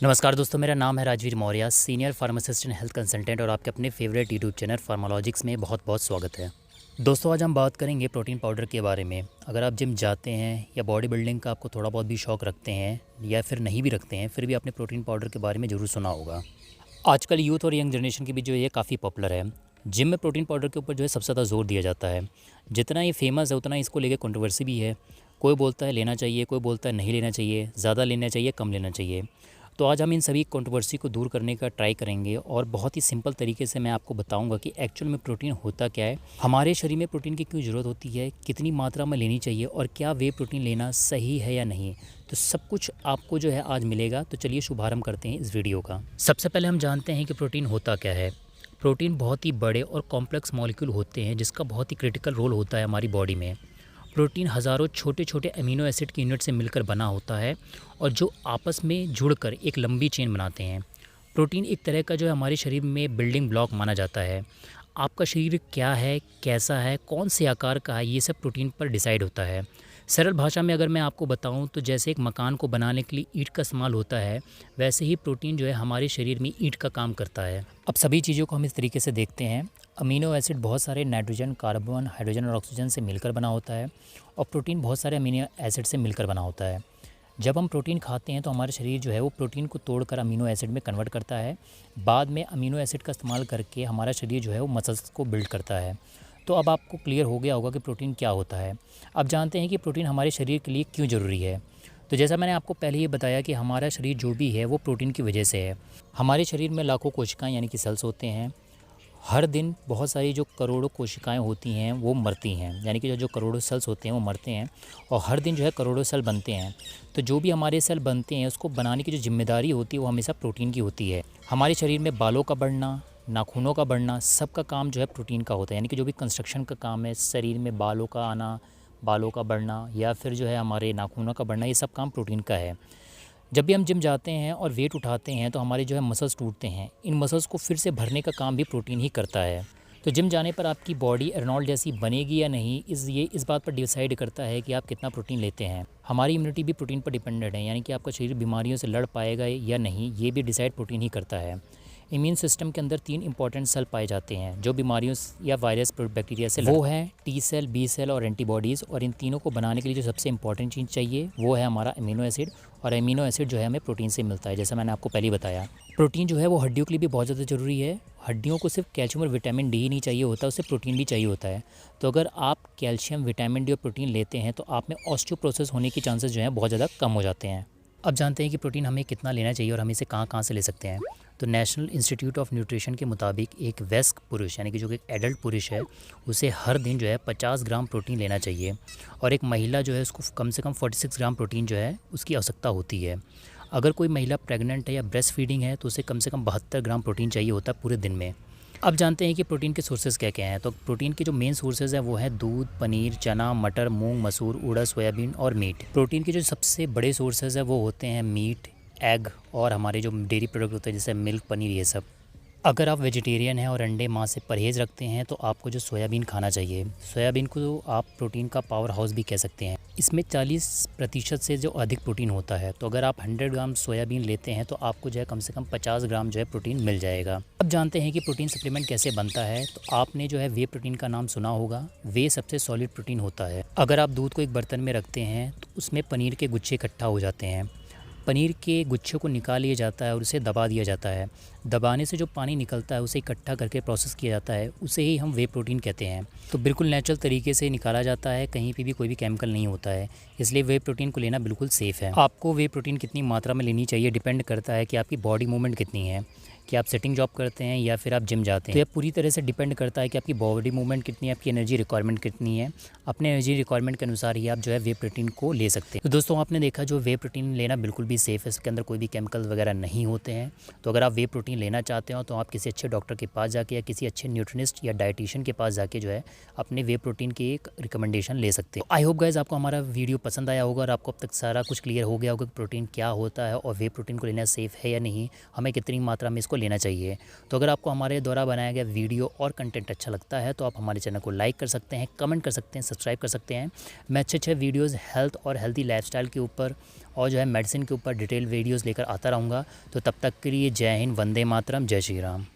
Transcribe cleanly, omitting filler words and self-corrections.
नमस्कार दोस्तों, मेरा नाम है Rajveer Maurya, senior pharmacist and health consultant और आपके अपने फेवरेट यूट्यूब चैनल फार्मालॉजिक्स में बहुत बहुत स्वागत है। दोस्तों, आज हम बात करेंगे प्रोटीन पाउडर के बारे में। अगर आप जिम जाते हैं या बॉडी बिल्डिंग का आपको थोड़ा बहुत भी शौक रखते हैं या फिर नहीं भी रखते हैं, फिर भी आपने प्रोटीन पाउडर के बारे में ज़रूर सुना होगा। आजकल यूथ और यंग जनरेशन के बीच जो ये काफ़ी पॉपुलर है। जिम में प्रोटीन पाउडर के ऊपर जो है सबसे ज़्यादा जोर दिया जाता है। जितना ये फेमस है उतना इसको लेकर कंट्रोवर्सी भी है। कोई बोलता है लेना चाहिए, कोई बोलता है नहीं लेना चाहिए, ज़्यादा लेना चाहिए, कम लेना चाहिए। तो आज हम इन सभी कंट्रोवर्सी को दूर करने का ट्राई करेंगे और बहुत ही सिंपल तरीके से मैं आपको बताऊंगा कि एक्चुअल में प्रोटीन होता क्या है, हमारे शरीर में प्रोटीन की क्यों ज़रूरत होती है, कितनी मात्रा में लेनी चाहिए और क्या वे प्रोटीन लेना सही है या नहीं। तो सब कुछ आपको जो है आज मिलेगा। तो चलिए शुभारंभ करते हैं इस वीडियो का। सबसे पहले हम जानते हैं कि प्रोटीन होता क्या है। प्रोटीन बहुत ही बड़े और कॉम्प्लेक्स मॉलिक्यूल होते हैं जिसका बहुत ही क्रिटिकल रोल होता है हमारी बॉडी में। प्रोटीन हज़ारों छोटे छोटे अमीनो एसिड की यूनिट से मिलकर बना होता है और जो आपस में जुड़कर एक लंबी चेन बनाते हैं। प्रोटीन एक तरह का जो है हमारे शरीर में बिल्डिंग ब्लॉक माना जाता है। आपका शरीर क्या है, कैसा है, कौन से आकार का है, ये सब प्रोटीन पर डिसाइड होता है। सरल भाषा में अगर मैं आपको बताऊं तो जैसे एक मकान को बनाने के लिए ईंट का इस्तेमाल होता है, वैसे ही प्रोटीन जो है हमारे शरीर में ईंट का काम करता है। अब सभी चीज़ों को हम इस तरीके से देखते हैं। अमीनो एसिड बहुत सारे नाइट्रोजन, कार्बन, हाइड्रोजन और ऑक्सीजन से मिलकर बना होता है और प्रोटीन बहुत सारे अमीनो एसिड से मिलकर बना होता है। जब हम प्रोटीन खाते हैं तो हमारे शरीर जो है वो प्रोटीन को तोड़कर अमीनो एसिड में कन्वर्ट करता है। बाद में अमीनो एसिड का इस्तेमाल करके हमारा शरीर जो है वो मसल्स को बिल्ड करता है। तो अब आपको क्लियर हो गया होगा कि प्रोटीन क्या होता है। अब जानते हैं कि प्रोटीन हमारे शरीर के लिए क्यों ज़रूरी है। तो जैसा मैंने आपको पहले ही बताया कि हमारा शरीर जो भी है वो प्रोटीन की वजह से है। हमारे शरीर में लाखों कोशिकाएँ यानी कि सेल्स होते हैं। हर दिन बहुत सारी जो करोड़ों कोशिकाएं होती हैं वो मरती हैं, यानी कि जो करोड़ों सेल्स होते हैं वो मरते हैं और हर दिन जो है करोड़ों सेल बनते हैं। तो जो भी हमारे सेल बनते हैं उसको बनाने की जो जिम्मेदारी होती है वो हमेशा प्रोटीन की होती है। हमारे शरीर में बालों का बढ़ना, नाखूनों का बढ़ना, सबका काम जो है प्रोटीन का होता है। यानी कि जो भी कंस्ट्रक्शन का काम है, शरीर में बालों का आना, बालों का बढ़ना या फिर जो है हमारे नाखूनों का बढ़ना, ये सब काम प्रोटीन का है। जब भी हम जिम जाते हैं और वेट उठाते हैं तो हमारे जो है मसल्स टूटते हैं। इन मसल्स को फिर से भरने का काम भी प्रोटीन ही करता है। तो जिम जाने पर आपकी बॉडी एर्नोल्ड जैसी बनेगी या नहीं, इस बात पर डिसाइड करता है कि आप कितना प्रोटीन लेते हैं। हमारी इम्यूनिटी भी प्रोटीन पर डिपेंडेंट है, यानी कि आपका शरीर बीमारियों से लड़ पाएगा या नहीं, ये भी डिसाइड प्रोटीन ही करता है। इम्यून सिस्टम के अंदर 3 इंपॉर्टेंट सेल पाए जाते हैं जो बीमारियों या वायरस बैक्टीरिया से वो है टी सेल, बी सेल और एंटीबॉडीज़। और इन तीनों को बनाने के लिए जो सबसे इंपॉर्टेंट चीज़ चाहिए वो है हमारा अमीनो एसिड। और अमीनो एसिड जो है हमें प्रोटीन से मिलता है, जैसा मैंने आपको पहले बताया। प्रोटीन जो है वो हड्डियों के लिए भी बहुत ज़्यादा ज़रूरी है। हड्डियों को सिर्फ कैल्शियम और विटामिन डी ही नहीं चाहिए होता, उसे प्रोटीन भी चाहिए होता है। तो अगर आप कैल्शियम, विटामिन डी और प्रोटीन लेते हैं तो आप में ऑस्टियोपोरोसिस होने के चांसेस जो हैं बहुत ज़्यादा कम हो जाते हैं। अब जानते हैं कि प्रोटीन हमें कितना लेना चाहिए और हम इसे कहाँ कहाँ से ले सकते हैं। तो नेशनल इंस्टीट्यूट ऑफ न्यूट्रिशन के मुताबिक एक वयस्क पुरुष यानी कि जो एक एडल्ट पुरुष है उसे हर दिन जो है 50 ग्राम प्रोटीन लेना चाहिए और एक महिला जो है उसको कम से कम 46 ग्राम प्रोटीन जो है उसकी आवश्यकता होती है। अगर कोई महिला प्रेग्नेंट है या ब्रेस्ट फीडिंग है तो उसे कम से कम 72 ग्राम प्रोटीन चाहिए होता है पूरे दिन में। अब जानते हैं कि प्रोटीन के सोर्सेज क्या क्या हैं। तो प्रोटीन के जो मेन सोर्सेज हैं वो है दूध, पनीर, चना, मटर, मूंग, मसूर, उड़द, सोयाबीन और मीट। प्रोटीन के जो सबसे बड़े सोर्सेज हैं वो होते हैं मीट, एग और हमारे जो डेयरी प्रोडक्ट होते हैं जैसे मिल्क, पनीर, ये सब। अगर आप वेजिटेरियन हैं और अंडे, मांस से परहेज़ रखते हैं तो आपको जो सोयाबीन खाना चाहिए। सोयाबीन को आप प्रोटीन का पावर हाउस भी कह सकते हैं। इसमें 40% से जो अधिक प्रोटीन होता है। तो अगर आप 100 ग्राम सोयाबीन लेते हैं तो आपको जो है कम से कम 50 ग्राम जो है प्रोटीन मिल जाएगा। अब जानते हैं कि प्रोटीन सप्लीमेंट कैसे बनता है। तो आपने जो है वे प्रोटीन का नाम सुना होगा। वे सबसे सॉलिड प्रोटीन होता है। अगर आप दूध को एक बर्तन में रखते हैं तो उसमें पनीर के गुच्छे इकट्ठा हो जाते हैं। पनीर के गुच्छों को निकाल लिया जाता है और उसे दबा दिया जाता है। दबाने से जो पानी निकलता है उसे इकट्ठा करके प्रोसेस किया जाता है, उसे ही हम वे प्रोटीन कहते हैं। तो बिल्कुल नेचुरल तरीके से निकाला जाता है, कहीं पे भी कोई भी केमिकल नहीं होता है, इसलिए वे प्रोटीन को लेना बिल्कुल सेफ़ है। आपको वे प्रोटीन कितनी मात्रा में लेनी चाहिए डिपेंड करता है कि आपकी बॉडी मूवमेंट कितनी है, कि आप सिटिंग जॉब करते हैं या फिर आप जिम जाते हैं। तो यह पूरी तरह से डिपेंड करता है कि आपकी बॉडी मूवमेंट कितनी है, आपकी एनर्जी रिक्वायरमेंट कितनी है। अपने एनर्जी रिक्वायरमेंट के अनुसार ही आप जो है वे प्रोटीन को ले सकते हैं। तो दोस्तों, आपने देखा जो वे प्रोटीन लेना बिल्कुल भी सेफ़ है, इसके अंदर कोई भी केमिकल वगैरह नहीं होते हैं। तो अगर आप वे प्रोटीन लेना चाहते हो तो आप किसी अच्छे डॉक्टर के पास जाके या किसी अच्छे न्यूट्रिनिस्ट या डाइटिशियन के पास जाके जो है अपने वे प्रोटीन की एक रिकमेंडेशन ले सकते हैं। आई होप गाइज आपको हमारा वीडियो पसंद आया होगा और आपको अब तक सारा कुछ क्लियर हो गया होगा कि प्रोटीन क्या होता है और वे प्रोटीन को लेना सेफ़ है या नहीं, हमें कितनी मात्रा में इसको आपको लेना चाहिए। तो अगर आपको हमारे द्वारा बनाया गया वीडियो और कंटेंट अच्छा लगता है तो आप हमारे चैनल को लाइक कर सकते हैं, कमेंट कर सकते हैं, सब्सक्राइब कर सकते हैं। मैं अच्छे वीडियोज़ हेल्थ और हेल्दी लाइफस्टाइल के ऊपर और जो है मेडिसिन के ऊपर डिटेल वीडियोज़ लेकर आता रहूँगा। तो तब तक के लिए जय हिंद, वंदे मातरम, जय श्री राम।